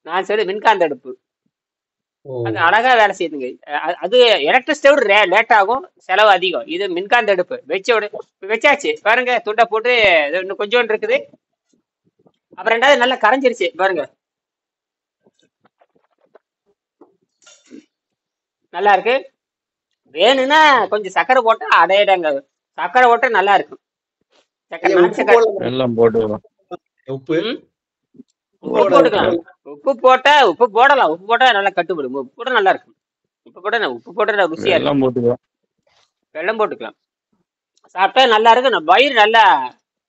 நான் சரி மின்காந்த அடுப்பு ஓ அது அழகா வேலை செய்யுதுங்க. அது எலக்ட்ரிக் ஸ்டவ் லேட் ஆகும், செலவு அதிகம். இது மின்காந்த அடுப்பு வச்சாச்சு பாருங்க, துண்டை போட்டு இது இன்னும் கொஞ்சோண்டு இருக்குது. அப்புறம் ரெண்டாவது நல்லா கரைஞ்சிருச்சு பாருங்க, நல்லா இருக்கு. வேணும்னா கொஞ்சம் சக்கரை போட்டா அடையிடாங்க, சக்கரை போட்டா நல்லா இருக்கும். சக்கரை ஐயா நாட்டு உப்பு சக்கரை. போடலாம். எல்லாம் போட்டுக்கலாம். உப்பு ம் உப்பு உப்பு போட போட்டுக்கலாம். உப்பு போடலாம், உப்பு போட்டா நல்லா கட்டுப்படும். உப்பு போட்டா நல்லா இருக்கும். உப்பு போட்டா ருசியா இருக்கும். எல்லாம் போட்டுக்கலாம். வெல்லம் போட்டுக்கலாம், சாப்பிட்டா நல்லா இருக்கும். வயிறு நல்லா,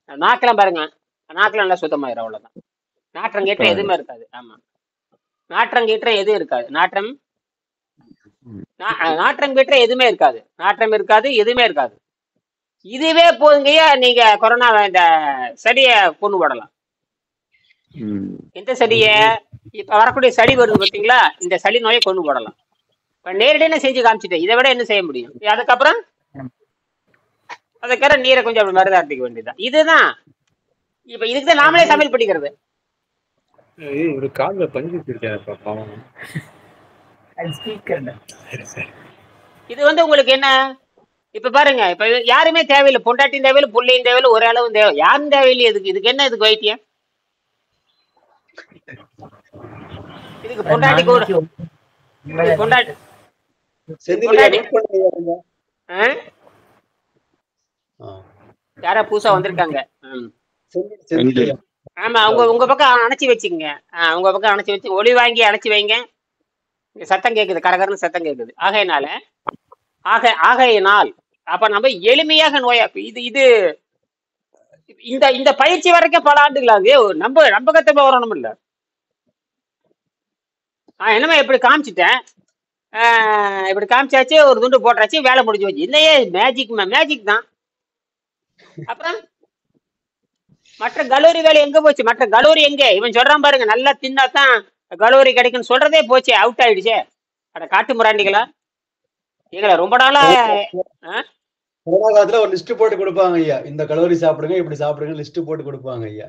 நாக்கெல்லாம் பாருங்க, நாக்கெல்லாம் நல்லா சுத்தமாயிரும். அவ்வளவுதான். நாற்றம் கேட்ட எதுவுமே இருக்காது. ஆமா, நாற்றம் கீற்றம் எதுவும் இருக்காது. நாற்றம் ம். நாற்றம் கீற்றம் எதுவுமே இருக்காது. நாற்றம் இருக்காது, எதுவுமே இருக்காது. இதுவே போதுங்கய்யா, நீங்க கொரோனா இந்த சளிய கொண்டு போடலாம். ம். எந்த சளிய? இப்ப வரக்கூடிய சளி வருது பாத்தீங்களா, இந்த சளி நோயை கொண்டு போடலாம். இப்ப நேரடியாக செஞ்சு காமிச்சிட்டேன், இதை விட என்ன செய்ய முடியும்? அதுக்கப்புறம் அதுக்கப்புறம் நீரை கொஞ்சம் அப்படி மருதார்த்திக்க வேண்டியதுதான். இதுதான் இப்ப இதுக்குதான் நாமளே சமையல் பண்ணிக்கிறது. ஒரு கால்ல பஞ்சு வச்சிருக்கேன் பாவம். இது வந்து உங்களுக்கு என்ன, இப்ப பாருங்க, இப்ப யாருமே தேவையில்லை, பொண்டாட்டியும் தேவையில்லை, புள்ளையும் தேவையில்லை, ஒரு அளவும் தேவை, யாரும் தேவையில்லை. இதுக்கு என்ன, இதுக்கு வைத்தியம்? இதுக்கு பொண்டாட்டி கூட பொண்டாட்டி செந்தில் பொண்டாட்டி நோட் பண்ணுங்க. ஆ? யாரா புதுசா வந்திருக்காங்க. செந்தில் செந்தில். செந்தில் ஆமா, உங்க பக்கம் அணைச்சி வச்சுக்கங்க. உங்க பக்கம் அணைச்சி வச்சு ஒளி வாங்கி அணைச்சி வைங்க. இங்க சத்தம் கேக்குது, கரகரன்னு சத்தம் கேக்குது. ஆகையினால் அப்ப நம்ம எளிமையாக நோயா இது இது இந்த இந்த பயிற்சி வரைக்கும் பல ஆண்டுகளாக நம்பகத்தன்மை வரணும் இல்ல. என்னமா இப்படி காமிச்சிட்டேன், இப்படி காமிச்சாச்சு, ஒரு துண்டு போட்டாச்சு, வேலை முடிஞ்சு வச்சு. இல்லையே, மேஜிக் தான். அப்புறம் மற்ற கலோரி வேலை எங்க போச்சு? மற்ற கலோரி எங்க? இவன் சொல்றான் பாருங்க, நல்லா தின்னாதான் கலோரி கிடைக்குன்னு சொல்றதே போச்சு, அவுட் ஆயிடுச்சே. அட காட்டு முராண்டிகளா, எங்களை ரொம்ப நாளா கொரோனா காலத்துல ஒரு லிஸ்ட் போட்டு கொடுப்பாங்க ஐயா, இந்த கலோரி சாப்பிடுங்க, இப்படி சாப்பிடுங்க, லிஸ்ட் போட்டு கொடுப்பாங்க ஐயா.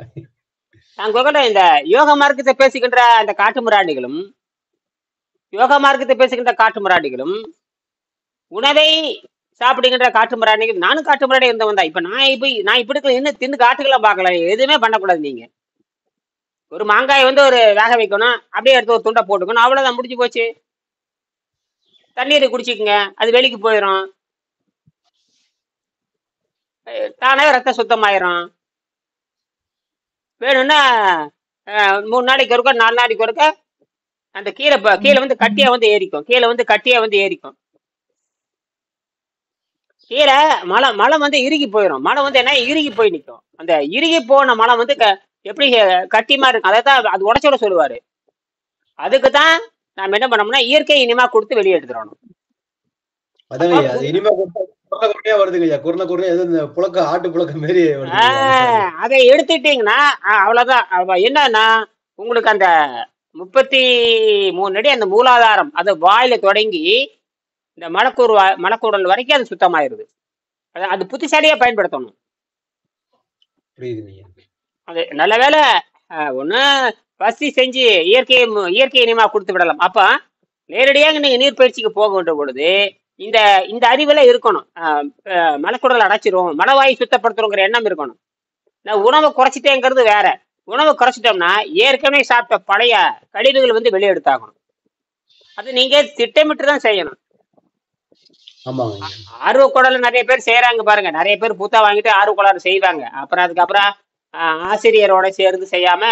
நாங்க இந்த யோக மார்க்கத்தை பேசுகின்ற அந்த காட்டு முராண்டிகளும், உணவை சாப்பிடுகின்ற காட்டு முராண்டிகள், நானும் காட்டு முராடி இருந்தவன் தான். இப்ப நான் இப்படி இன்னும் தின்னு காட்டுக்கெல்லாம் பார்க்கல. எதுவுமே பண்ணக்கூடாது. நீங்க ஒரு மாங்காய் வந்து ஒரு வேக வைக்கணும், அப்படியே எடுத்து ஒரு துண்டை போட்டுக்கணும், அவ்வளவுதான், முடிஞ்சு போச்சு. தண்ணீரை குடிச்சுக்குங்க, அது வெளிக்கு போயிடும், தானே ரத்தம் சுத்தமாயிரும். வேணும்னா 3 நாளைக்கு ஒருக்கா 4 நாளைக்கு ஒருக்கா அந்த கீழே வந்து கட்டியா வந்து ஏறிக்கும். கீழே மலம் வந்து இறுகி போயிடும். மலம் வந்து என்ன, இறுகி போய் நிற்கும். அந்த இறுகி போன மலம் வந்து எப்படி கட்டிமா இருக்கும், அதை தான் அது உடச்சோட சொல்லுவாரு. அதுக்கு தான் நாம என்ன பண்ணோம்னா இயற்கை இனிமா கொடுத்து வெளியே எடுத்துடணும். அதாங்க ஐயா, அது இனிமே குறையா வருதுங்க ஐயா. குறை எது இந்த புழக்க, ஆட்டு புழக்க மாரி வருது. அதை எடுத்துட்டீங்கன்னா அவ்வளவுதான். என்னன்னா உங்களுக்கு அந்த 33 அடி அந்த மூலாதாரம், அது வாயில தொடங்கி இந்த மலக்கூடல் வரைக்கும் அது சுத்தமாயிருது. அது புத்திசாலியா பயன்படுத்தணும். அது நல்ல வேலை. ஒண்ணு பசி செஞ்சு இயற்கை இனிமா கொடுத்து விடலாம். அப்ப நேரடியாக நீங்க நீர்பயிற்சிக்கு போகின்ற பொழுது இந்த அறிவெல்லாம் இருக்கணும். மலக்குடல் அடைச்சிரும், மலவாய் சுத்தப்படுத்துறோங்கிற எண்ணம் இருக்கணும். நான் உணவை குறைச்சிட்டேங்கிறது வேற. உணவை குறைச்சிட்டோம்னா ஏற்கனவே சாப்பிட்ட பழைய கழிவுகள் வந்து வெளியே எடுத்தாகணும். அது நீங்க திட்டமிட்டு தான் செய்யணும். ஆர்வ குடல் நிறைய பேர் செய்யறாங்க பாருங்க. நிறைய பேர் பூத்தா வாங்கிட்டு ஆர்வ குடல் செய்வாங்க. அதுக்கப்புறம் ஆசிரியரோட சேர்ந்து செய்யாம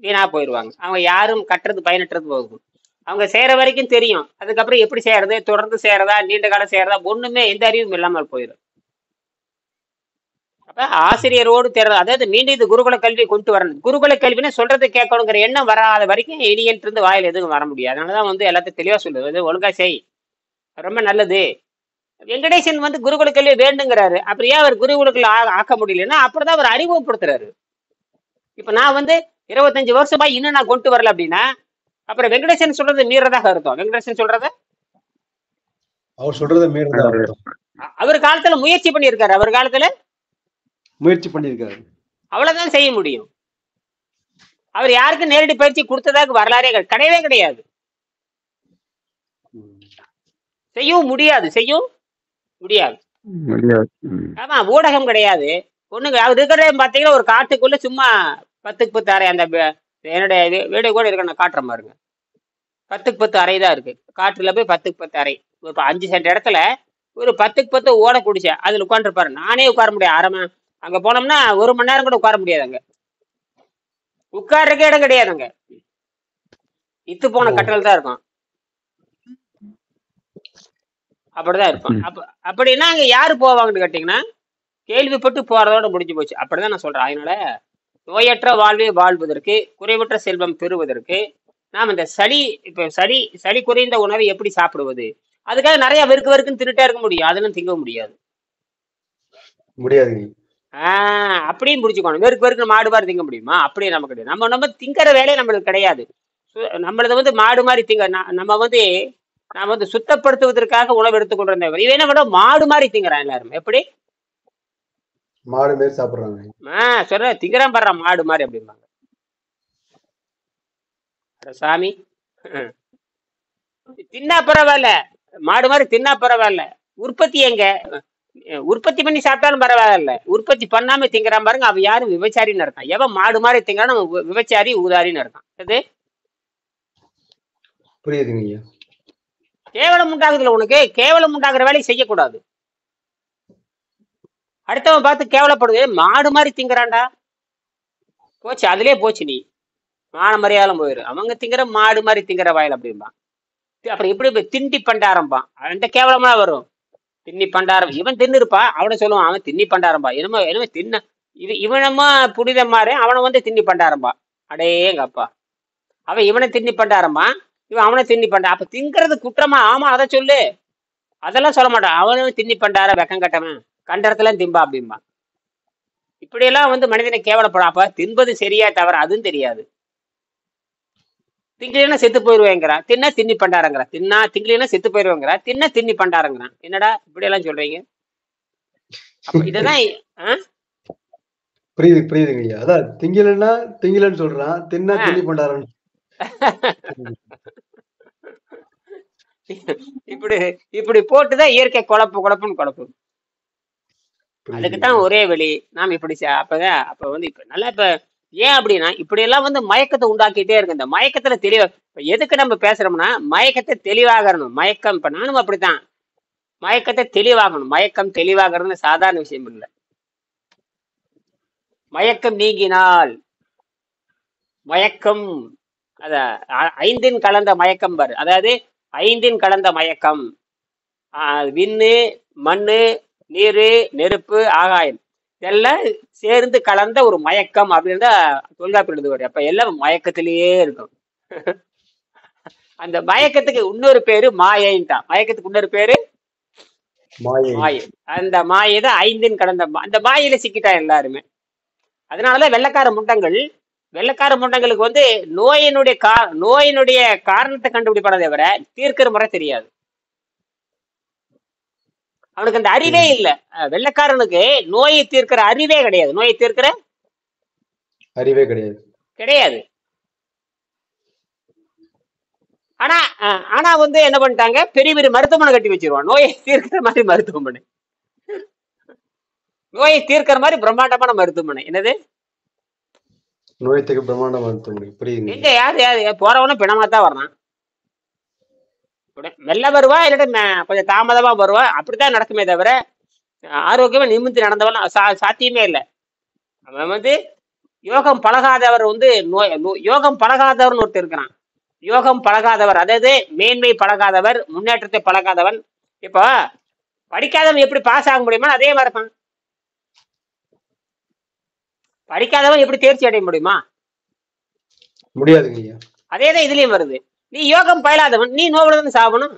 வீணா போயிடுவாங்க. அவங்க யாரும் கட்டுறது பயனற்றது போகும். அவங்க செய்யற வரைக்கும் தெரியும், அதுக்கப்புறம் எப்படி செய்யறது, தொடர்ந்து செய்யறதா, நீண்ட காலம் செய்யறதா, ஒண்ணுமே எந்த அறிவும் இல்லாமல் போயிடும். அப்ப ஆசிரியரோடு தேர்வு, அதாவது மீண்டும் இது குருகுல கல்வி கொண்டு வரணும். குருகுல கல்வின்னு சொல்றது கேட்கணுங்கிற எண்ணம் வராத வரைக்கும் இனியன்ட்டு இருந்து வாயில் எதுவும் வர முடியாது. அதனாலதான் வந்து எல்லாத்தையும் தெளிவா சொல்லுது, ஒழுங்கா செய், ரொம்ப நல்லது. வெங்கடேசன் வந்து குருகுல கல்வி வேண்டுங்கிறாரு. அப்புறம் ஏன் அவர் குருகுலக்குள்ள ஆக்க முடியலன்னா அப்படிதான் அவர் அறிமுகப்படுத்துறாரு. இப்ப நான் வந்து 25 வருஷமா இன்னும் நான் கொண்டு வரல அப்படின்னா அப்புறம் வெங்கடேசன் சொல்றது மீறதாக இருக்கும். வெங்கடேசன் சொல்றத அவர் சொல்றத மீறதா அவரு அர்த்தம். அவர் காலத்துல முயற்சி பண்ணியிருக்காரு. அவர் காலத்துல முயற்சி பண்ணியிருக்காரு. அவ்வளவுதான் செய்ய முடியும். அவர் யாருக்கும் நேரடி பயிற்சி கொடுத்ததாக வரலாறே கிடையவே கிடையாது. செய்யவும் முடியாது, செய்யவும் முடியாது. முடியாது. ம். ஆமா, ஊடகம் கிடையாது, ஒண்ணுங்க. அவர் இருக்கிற பாத்தீங்கன்னா ஒரு காட்டுக்குள்ள சும்மா 10க்கு 10 அறை. அந்த என்னுடைய வீடு கூட இருக்க நான் காட்டுறேன் பாருங்க. 10க்கு 10 அறை தான் இருக்கு. காட்டுல போய் 10க்கு 10 அறை, ஒரு 5 சென்ட் இடத்துல ஒரு 10க்கு 10 ஓட குடிச்சேன். அதுல உட்காந்துருப்பாரு. நானே உட்கார முடியாது. அங்க போனோம்னா 1 மணி நேரம் கூட உட்கார முடியாது. அங்க உட்கார்றதுக்கே இடம் கிடையாதுங்க. இத்து போன கட்டல் தான் இருக்கும். அப்படிதான் இருப்பான். அப்படின்னா அங்க யாரு போவாங்கன்னு கேட்டீங்கன்னா கேள்விப்பட்டு போறதோட முடிஞ்சு போச்சு. அப்படிதான் நான் சொல்றேன். அதனால நோயற்ற வாழ்வை வாழ்வதற்கு, குறைவற்ற செல்வம் பெறுவதற்கு நாம் இந்த சளி குறைந்த உணவை எப்படி சாப்பிடுவது? அதுக்காக நிறைய வெறுக்குன்னு தின்னுட்டே இருக்க முடியும்? அதெல்லாம் திங்க முடியாது. அப்படியும் புடிச்சுக்கணும். வெறுக்கு மாடு திங்க முடியுமா? அப்படியே நமக்கு கிடையாது. நம்ம திங்கிற வேலையை நம்மளுக்கு கிடையாது. நம்மளது வந்து மாடு மாதிரி திங்க. நான் வந்து சுத்தப்படுத்துவதற்காக உணவு எடுத்துக்கொண்டிருந்தேன். இவன் என்ன பண்ண, மாடு மாதிரி திங்கிறான். எல்லாரும் எப்படி மாடு மாதிரி சாப்பிடுறாங்க. சொல்ற திங்கறான் பண்ற மாடு மாதிரி அப்படிம்பாங்க. சாமி தின்னா பரவாயில்ல, மாடு மாதிரி தின்னா பரவாயில்ல. உற்பத்தி எங்க? உற்பத்தி பண்ணி சாப்பிட்டாலும் பரவாயில்ல, உற்பத்தி பண்ணாம திங்கிறான் பாருங்க, அவன் யாரும் விபச்சாரின்னு இருக்கான். எவன் மாடு மாதிரி திங்கிறான் விபச்சாரி, ஊதாரின்னு இருக்கான். அது புரியுதுங்க. கேவலம் உண்டாகுதுல உனக்கு. கேவலம் உண்டாகிற வேலையை செய்யக்கூடாது. அடுத்தவன் பார்த்து கேவலப்படுது, மாடு மாதிரி திங்கிறான்டா, போச்சு, அதுலயே போச்சு. நீ மான மரியாதையும் போயிரு. அவங்க திங்கிற மாடு மாதிரி திங்கிற வாயில் அப்படிம்பான். அப்புறம் எப்படி திண்டி பண்டாரம்பான். அந்த கேவலமா வரும். திண்ணி பண்டாரம். இவன் தின்னு இருப்பா, அவனை சொல்லுவான் அவன் திண்ணி பண்டாரம்பா. என்னமோ தின்ன இவனமா புனித மாறு, அவனை வந்து திண்ணி பண்டாரம்பா. அடே எங்க அப்பா, அவன் இவனை திண்ணி பண்டாரம்பா, இவன் அவனை திண்ணி பண்டா. அப்ப திங்கிறது குற்றமா? ஆமா, அதை சொல்லு. அதெல்லாம் சொல்ல மாட்டான். அவனும் திண்ணி பண்டார, வெக்கம் கட்டவன், கண்ட இடத்துல திம்பா அப்படிம்பா. இப்படியெல்லாம் வந்து மனிதனை கேவலப்பட. அப்ப தின்பது சரியா தவிர அதுவும் தெரியாது. திங்கலைன்னா செத்து போயிருவேங்கிறான், தின்னா திண்ணி பண்டாரங்கிறான். திங்கலைன்னா செத்து போயிருவேங்கிறான், தின்னா திண்ணி பண்டாரங்கிறான். என்னடா இப்படி எல்லாம் சொல்றீங்க? அப்ப இதுதான் புரியுதுங்க. அதான் திங்கலன்னு சொல்றான், தின்னா திண்ணி பண்டாரன். இப்படி போட்டுதான் இயற்கை குழப்புன்னு. அதுக்குதான் ஒரே வழி. நாம் இப்படி அப்ப வந்து இப்ப நல்லா இப்ப ஏன் அப்படின்னா இப்படி எல்லாம் வந்து மயக்கத்தை உண்டாக்கிட்டே இருக்கு. இந்த மயக்கத்துல தெளிவா எதுக்கு நம்ம பேசுறோம்னா மயக்கத்தை தெளிவாகணும். மயக்கம் இப்ப நானும் அப்படித்தான், மயக்கத்தை தெளிவாகணும். மயக்கம் தெளிவாகிறது சாதாரண விஷயம் இல்லை. மயக்கம் நீங்கினால் மயக்கம் அத 5 கலந்த மயக்கம் பாரு. அதாவது 5 கலந்த மயக்கம், விண்ணு, மண்ணு, நீரு, நெருப்பு, ஆகாயம் இதெல்லாம் சேர்ந்து கலந்த ஒரு மயக்கம் அப்படின்னு தொல்காப்பியம் எழுதுவாரு. அப்ப எல்லாம் மயக்கத்திலேயே இருக்கும். அந்த மயக்கத்துக்கு இன்னொரு பேரு மாயைன்ட்டான். மயக்கத்துக்கு இன்னொரு பேரு மாயை. அந்த மாயை தான் 5 கலந்த. அந்த மாயையில சிக்கிட்டா எல்லாருமே. அதனாலதான் வெள்ளக்கார முண்டங்களுக்கு வந்து நோயினுடைய காரணத்தை கண்டுபிடிப்பானதை தவிர தீர்க்கிற முறை தெரியாது. அவனுக்கு அந்த அறிவே இல்லை. வெள்ளக்காரனுக்கு நோயை தீர்க்கிற அறிவே கிடையாது. நோயை தீர்க்கிற அறிவே கிடையாது. ஆனா வந்து என்ன பண்ணிட்டாங்க, பெரிய பெரிய மருத்துவமனை கட்டி வச்சிருவான். நோயை தீர்க்கிற மாதிரி மருத்துவமனை, நோயை தீர்க்கிற மாதிரி பிரம்மாண்டமான மருத்துவமனை. என்னது நோயத்துக்கு பிரம்மாண்ட மருத்துவமனை? புரியுது. எங்க யாரு போறவனும் பிணமாத்தான் வர்றான். மெல்ல வருவா, இல்லாட்ட கொஞ்சம் தாமதமா வருவா. அப்படித்தான் நடக்குமே தவிர ஆரோக்கியமா நிமிர்ந்து நடந்தவன் சாத்தியமே இல்லை. அவன் வந்து யோகம் பழகாதவர் வந்து யோகம் பழகாதவர்னு ஒருத்தர் இருக்கிறான். யோகம் பழகாதவர் அதாவது மேன்மை பழகாதவர், முன்னேற்றத்தை பழகாதவன். இப்போ படிக்காதவன் எப்படி பாஸ் ஆக முடியுமா? அதே மாதிரி இருப்பான். படிக்காதவன் எப்படி தேர்ச்சி அடைய முடியுமா? முடியாதுங்க ஐயா. அதேதான் இதுலயும் வருது. நீ யோகம் பயிலாதவன், நீ நோவுலதான் சாகணும்.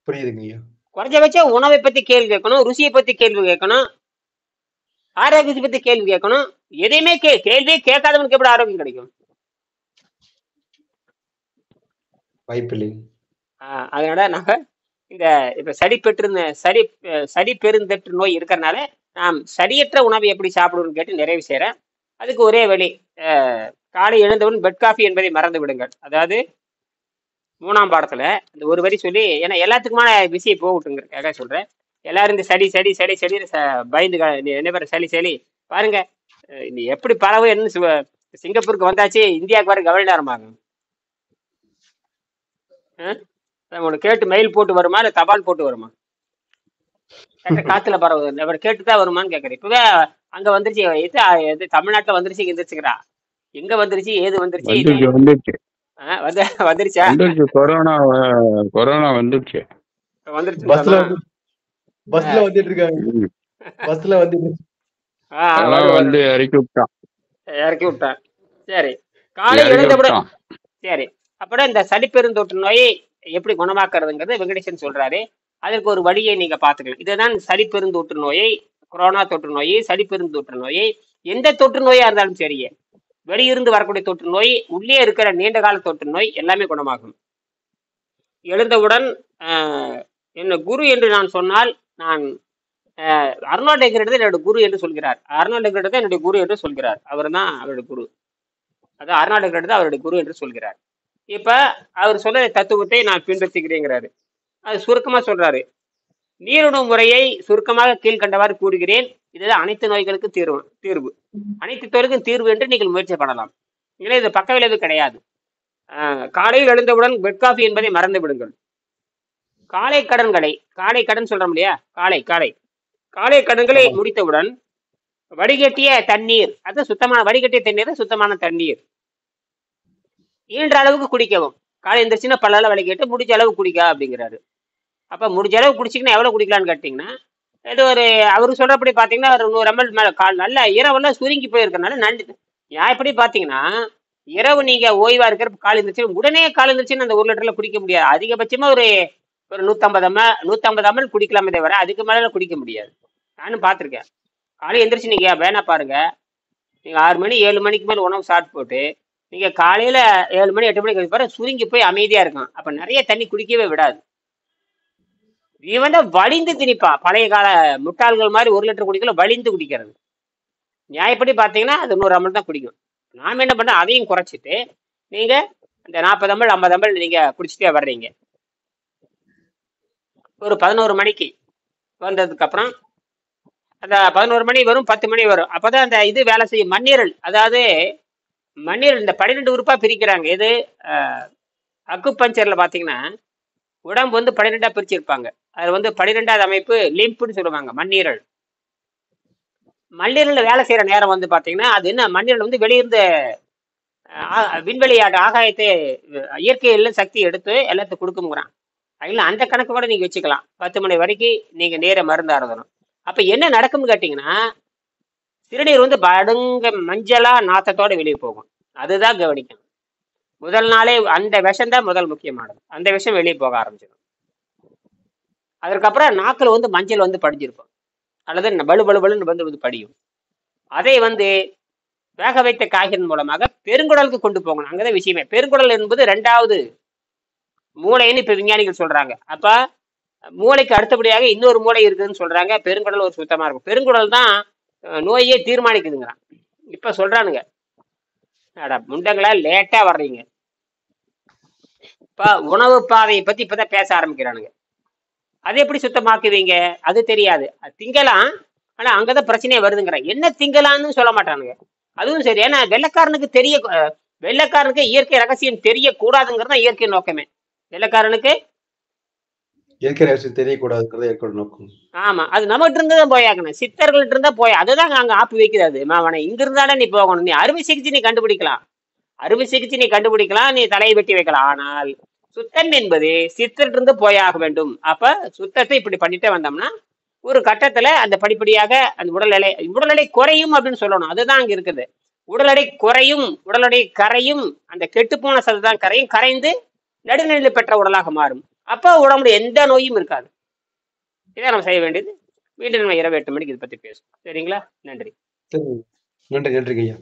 புரியுதுங்க ஐயா. குறைஞ்சபட்சம் உணவை பத்தி கேள்வி கேட்கணும், ருசியை பத்தி கேள்வி கேட்கணும், ஆரோக்கியத்தை பத்தி கேள்வி கேட்கணும். எதையுமே கேள்வியே கேட்காதவனுக்கு எப்படி ஆரோக்கியம் கிடைக்கும்? வாய்ப்பில்லைங்க. அதனால நாங்க இந்த இப்ப சளி பெருந்தொற்று நோய் இருக்கிறனால நாம் சளியற்ற உணவை எப்படி சாப்பிடுவோம்னு கேட்டு நிறைவு செய்யறேன். அதுக்கு ஒரே வழி, காலை எழுந்தவுடன் பெட் காஃபி என்பதை மறந்து விடுங்கள். அதாவது 3ஆம் பாடத்துல இந்த ஒரு வரி சொல்லி, ஏன்னா எல்லாத்துக்குமான விஷயம் போகட்டுங்கிறதுக்காக சொல்றேன். எல்லாரும் இந்த சளி சளி சளி சளி பயந்து என்ன பேர் சளி சளி பாருங்க, இந்த எப்படி பரவும் என்ன சிங்கப்பூருக்கு வந்தாச்சு, இந்தியாவுக்கு வர கவலை நேரமாகும். உங்களுக்கு கேட்டு மெயில் போட்டு வருமா இல்லை தபால் போட்டு வருமா? காத்துல பரவுது, அவர் கேட்டுதான் வருமான்னு கேட்கறேன். இப்பவே அங்க வந்துருச்சு, எது தமிழ்நாட்டுல வந்துருச்சு, எந்திரிச்சுக்கிறா எங்க வந்துருச்சு, ஏது வந்துருச்சு, வந்துருச்சா? கொரோனா வந்துருச்சு. பஸ்ல வந்துட்டு இருக்காங்க. பஸ்ல வந்து இறக்கி விட்டான். சரி, காலை எழுந்தவுடன் சரி. அப்புறம் இந்த சளி பெருந்தொற்று நோயை எப்படி குணமாக்குறதுங்கிறது வெங்கடேசன் சொல்றாரு. அதற்கு ஒரு வழியை நீங்க பாத்துக்கலாம். இதுதான் சளி பெருந்தொற்று நோயை, கொரோனா தொற்று நோயை, சளி பெருந்தொற்று நோயை, எந்த தொற்று நோயா இருந்தாலும் சரியே, வெளியிருந்து வரக்கூடிய தொற்று நோய், உள்ளே இருக்கிற நீண்ட கால தொற்று நோய் எல்லாமே குணமாகும். எழுந்தவுடன் என்ன குரு என்று நான் சொன்னால், நான் அர்னால்ட் எக்ரேட் என்னோட குரு என்று சொல்கிறார். அர்னால்ட் எக்ரேட் தான் என்னுடைய குரு என்று சொல்கிறார். அவர் தான் அவருடைய குரு. அதான் அர்னால்ட் எக்ரேட் தான் அவருடைய குரு என்று சொல்கிறார். இப்ப அவர் சொல்ற தத்துவத்தை நான் பின்பற்றுகிறேங்கிறாரு. அது சுருக்கமா சொல்றாரு. நீருணவு முறையை சுருக்கமாக கீழ்கண்டவாறு கூறுகிறேன். இதுதான் அனைத்து நோய்களுக்கும் தீர்வு. அனைத்து நோய்களுக்கும் தீர்வு என்று நீங்கள் முயற்சி பண்ணலாம். இல்லை, இது பக்க விளைவு கிடையாது. காலையில் எழுந்தவுடன் பெட் காஃபி என்பதை மறந்து விடுங்கள். காலை கடன் சொல்றோம் இல்லையா, காலை கடன்களை முடித்தவுடன் வடிகட்டிய தண்ணீர், அது சுத்தமான வடிகட்டிய தண்ணீர், சுத்தமான தண்ணீர் ஈன்ற அளவுக்கு குடிக்கவும். காலை எந்திரிச்சுன்னா பல்லால வலிக்கிட்டு முடிஞ்ச அளவு குடிக்க அப்படிங்கிறாரு. அப்ப முடிஞ்ச அளவு குடிச்சிங்கன்னா எவ்வளவு குடிக்கலான்னு கேட்டீங்கன்னா, இது ஒரு அவரு சொல்றபடி பாத்தீங்கன்னா ஒரு 100 ml மேல. நல்ல இரவெல்லாம் சுருங்கி போயிருக்கனால நான் எப்படி பாத்தீங்கன்னா, இரவு நீங்க ஓய்வா இருக்கிற காலை எந்திரிச்சு உடனே காலை எந்திரிச்சுன்னு அந்த 1 லிட்டர்ல குடிக்க முடியாது. அதிகபட்சமா ஒரு 150 ml குடிக்கலாமே தவிர அதுக்கு மேல குடிக்க முடியாது. நானும் பார்த்துருக்கேன். காலை எந்திரிச்சு நீங்க வேணா பாருங்க, நீங்க 6 மணி 7 மணிக்கு மேல உணவு சாப்பிட்டு போட்டு நீங்க காலையில 7 மணி 8 மணிக்கு பாரு, சுருங்கி போய் அமைதியா இருக்கும். அப்ப நிறைய தண்ணி குடிக்கவே விடாது. இவன் வலிந்து திணிப்பா. பழைய கால முட்டாள்கள் மாதிரி 1 லிட்டர் குடிக்கல, வலிந்து குடிக்கிறது. நியாயப்படி பாத்தீங்கன்னா அது 100 ml தான் குடிக்கும். நாம என்ன பண்ண, அதையும் குறைச்சிட்டு நீங்க இந்த 40 ml 50 ml நீங்க குடிச்சிட்டே வர்றீங்க. ஒரு 11 மணிக்கு வந்ததுக்கு அப்புறம் அந்த 11 மணி வரும், 10 மணி வரும். அப்பதான் அந்த இது வேலை செய்யும். மண்ணீரல், அதாவது மண்ணீரல் இந்த 12 உறுப்பா பிரிக்கிறாங்க. இது அக்குபஞ்சர்ல பாத்தீங்கன்னா உடம்பு 12ஆ பிரிச்சிருப்பாங்க. அது 12வது அமைப்பு லிம்புன்னு சொல்லுவாங்க. மண்ணீரல்ல வேலை செய்யற நேரம் பாத்தீங்கன்னா, அது என்ன, மண்ணீரல் வெளியிருந்த விண்வெளி ஆகாயத்தை இயற்கையில சக்தி எடுத்து எல்லாத்துக்கும் கொடுக்குங்கிறான். அதில் அந்த கணக்கு கூட நீங்க வச்சுக்கலாம். 10 மணி வரைக்கும் நீங்க நேர மருந்து அருந்தணும். அப்ப என்ன நடக்கும்னு கேட்டீங்கன்னா, சிறுநீர் படுங்க மஞ்சளா நாத்தத்தோட வெளியே போகும். அதுதான் கவனிக்கணும். முதல் நாளே அந்த விஷம் தான் முதல் முக்கியமானது. அந்த விஷம் வெளியே போக ஆரம்பிச்சிடும். அதற்கப்புறம் நாக்கில் மஞ்சள் படிஞ்சிருக்கும், அல்லது பலுபலுன்னு படியும். அதை வேக வைத்த காய்கறி மூலமாக பெருங்குடலுக்கு கொண்டு போகணும். அங்கதான் விஷயமே. பெருங்குடல் என்பது 2வது மூளைன்னு இப்ப விஞ்ஞானிகள் சொல்றாங்க. அப்ப மூளைக்கு அடுத்தபடியாக இன்னொரு மூளை இருக்குதுன்னு சொல்றாங்க. பெருங்குடல் ஒரு சுத்தமா இருக்கும். பெருங்குடல் தான் நோயே தீர்மானிக்குதுங்கிறான். இப்ப சொல்றானுங்க, முண்டங்களா லேட்டா வர்றீங்க. இப்ப உணவு பாதையை பத்தி இப்பதான் பேச ஆரம்பிக்கிறானுங்க. அது எப்படி சுத்தமாக்குவீங்க? அது தெரியாது. திங்கலாம், ஆனா அங்கதான் பிரச்சனையே வருதுங்கிறான். என்ன திங்கலான்னு சொல்ல மாட்டானுங்க. அதுவும் சரி. ஏன்னா வெள்ளைக்காரனுக்கு இயற்கை ரகசியம் தெரியக்கூடாதுங்கிறது தான் இயற்கை நோக்கமே. வெள்ளைக்காரனுக்கு இயற்கை ரகசியம் தெரியக்கூடாதுங்கிறத ஏற்கனவே நோக்கம். ஆமா, அது நம்மகிட்ட இருந்து தான் போயாக்கணும், சித்தர்கள்ட்ட இருந்தா போய் அதுதான் அங்க ஆப்பு வைக்கிறது. மாவனை இங்க இருந்தாலும் நீ போகணும், நீ அறுவை சிகிச்சை நீ கண்டுபிடிக்கலாம், அறுவை சிகிச்சை நீ கண்டுபிடிக்கலாம், நீ தலையை வெட்டி வைக்கலாம். ஆனால் சுத்தம் என்பது சித்தர்கிட்ட இருந்து போயாக வேண்டும். அப்ப சுத்தத்தை இப்படி பண்ணிட்டே வந்தோம்னா ஒரு கட்டத்துல அந்த படிப்படியாக அந்த உடல் எடை குறையும் அப்படின்னு சொல்லணும். அதுதான் அங்க இருக்குது. உடல் எடை குறையும், உடல் எடை கரையும், அந்த கெட்டுப்போன சதை தான் கரையும், கரைந்து நடுநிலை பெற்ற உடலாக மாறும். அப்ப உடம்புல எந்த நோயும் இருக்காது. இதை நம்ம செய்ய வேண்டியது. மீண்டும் நம்ம இரவு 8 மணிக்கு இதை பத்தி பேசுவோம். சரிங்களா? நன்றி. சரி. நன்றி ஐயா.